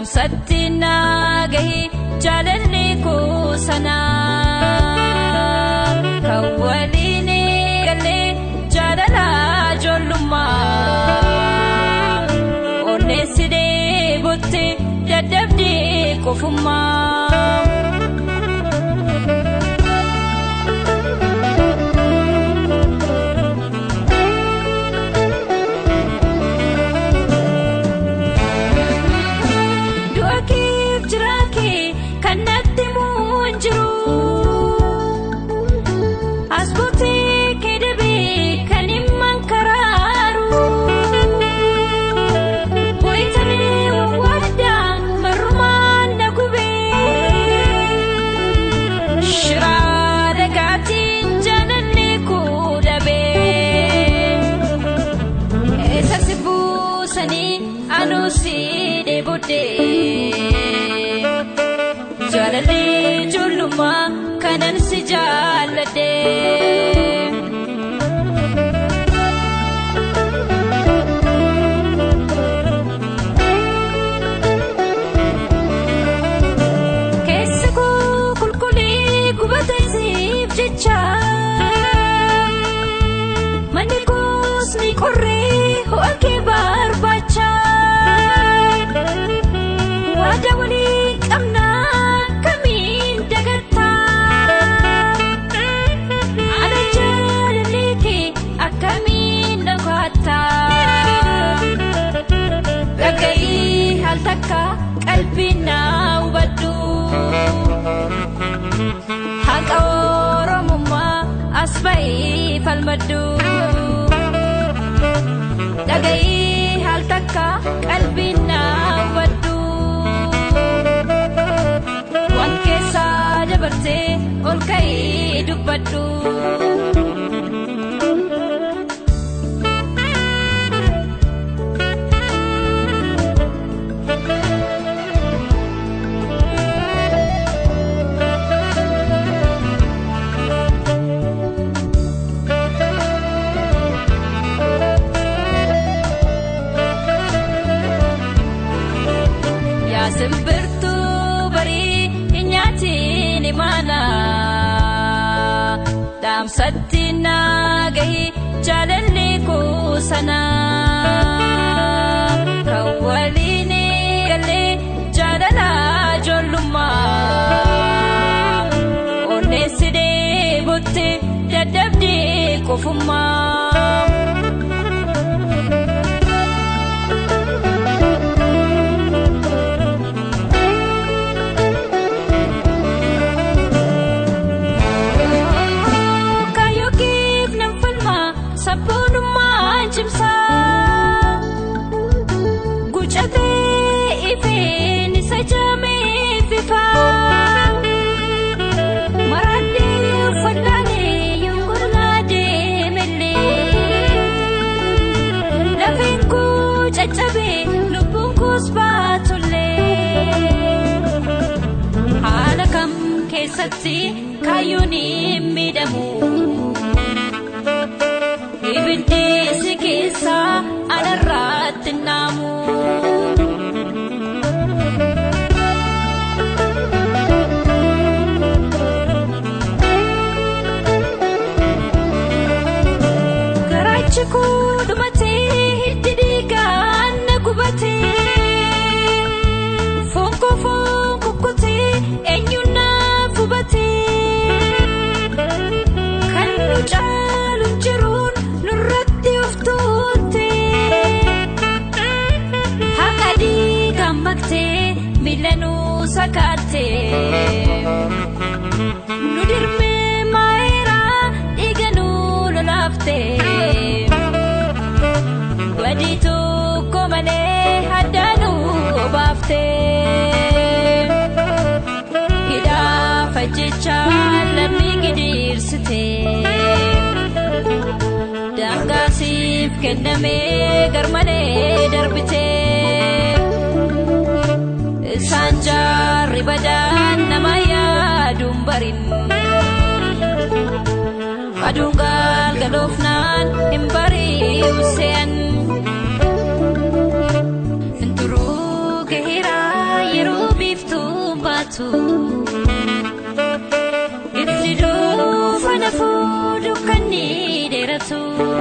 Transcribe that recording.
dhaamsatti naa gahi jaalalli koo sana kan waliin galee jaalala ijoollummaa onneessi deebotte dadhabdee qofummaa. Jaalalli ijoollummaa kanan si jaalladhe keessa koo qulqullii gubate siif jecha manni koos ni qorree ho'a kee barbaacha waada walii qabna kamiin dagatta ana jaalalli kee akkamiin dhagaatta dhaga'ii haal takka qalbiin naa hubadhu haqa oromummaa as ba'ii falmadhu dhaga'ii haal takka qalbiin naa hubadhu waan keessaa dabartee ol ka'ii dubbadhu. Simbirtuu barii nyaatiin imaana dhaamsatti naa gahi jaalalli koo sana kan waliin galee jaalala ijoollummaa onneessi deebotte dadhabdee qofummaa. Haala kam keessatti kaayyoon hin miidhamu ibiddi si keessa anarratti naamu garaachi koo dhumatee hiddi dhiigaan na gubatee kan nu caalu jiruun nurratti uftuutte haqa dhiigaan maktee miilanuu sakaatte nu dirmee maayiraa dhiiganuu lolaafte wadii tokko malee haddaanuu baafte. Jechaan lammii gidiirsite daangaasiif kennamee garmalee darbite isaan jaarri badaan nama yaaduun barin aduun galgaloofnaan hin bari'u se'an turuu gaheeraa baatu ifni duufana fuudhu kan ni dheeratu.